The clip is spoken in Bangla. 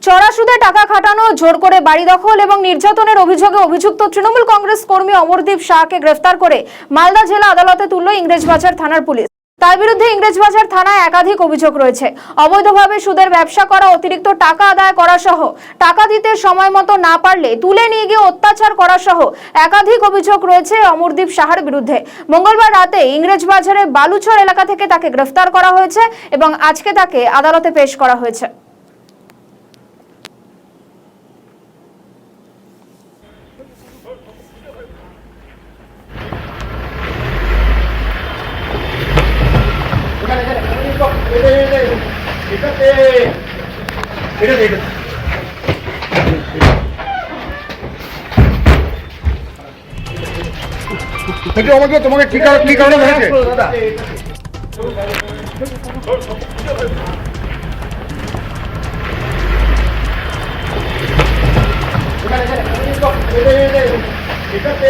চড়া সুদে টাকা খাটানো, জোর করে বাড়ি দখল এবং নির্যাতনের অভিযোগে অভিযুক্ত তৃণমূল কংগ্রেস কর্মী অমরদীপ শাহকে গ্রেফতার করে মালদা জেলা আদালতে তুলল ইংরেজবাজার থানার পুলিশ। তার বিরুদ্ধে ইংরেজবাজার থানায় একাধিক অভিযোগ রয়েছে। অবৈধভাবে সুদের ব্যবসা করা, অতিরিক্ত টাকা আদায় করা সহ টাকা দিতে সময় মতো না পারলে তুলে নিয়ে গিয়ে অত্যাচার করা সহ একাধিক অভিযোগ রয়েছে অমরদীপ শাহর বিরুদ্ধে। মঙ্গলবার রাতে ইংরেজবাজারে বালুচর এলাকা থেকে তাকে গ্রেফতার করা হয়েছে এবং আজকে তাকে আদালতে পেশ করা হয়েছে। আমাকে তোমাকে কি কারণে হয়েছে? ঠিক আছে